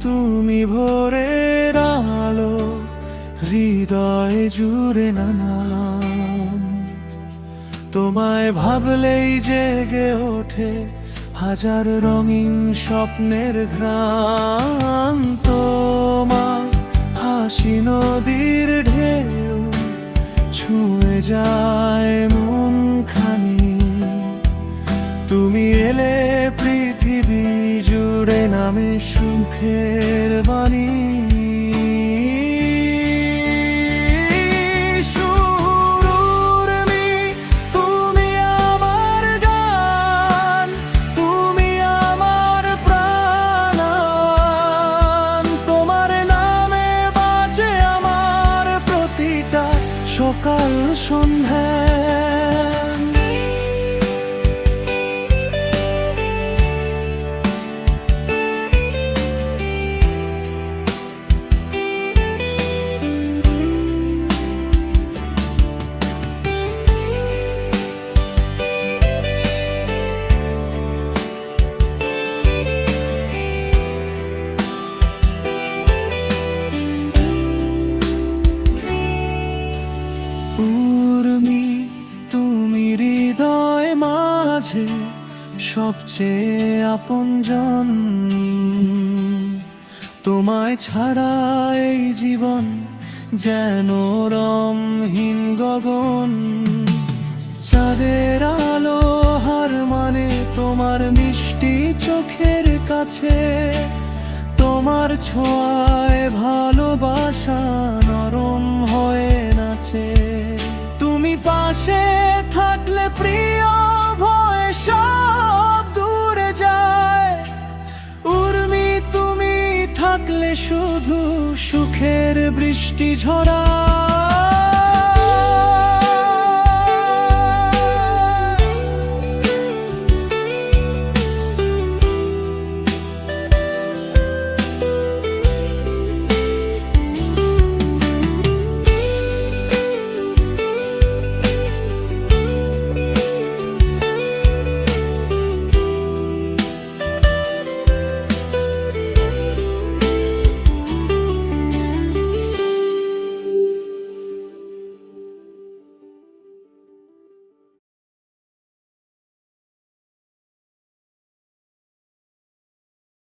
তুমি ভোরের আলো, হৃদয় জুড়ে নানান। তোমায় ভাবলেই জেগে ওঠে হাজার রঙিন স্বপ্নের ঘ্রাণ। তোমার হাসি নদীর ঢেউ ছুঁয়ে যায় মন খানি। তুমি এলে পৃথিবী জুড়ে নামে সুখের বাণী। সকাল সন্ধ্যা সবচেয়ে আপনজন। তোমায় ছাড়া এই জীবন যেন রংহীন গগন। চাঁদের আলো হার মানে তোমার মিষ্টি চোখের কাছে। তোমার ছোঁয়ায় ভালোবাসা নরম হয়ে নাচে। তুমি পাশে থাকলে প্রিয় ভয় সব দূরে যায়। উর্মি তুমি থাকলে শুধু সুখের বৃষ্টি ঝরা।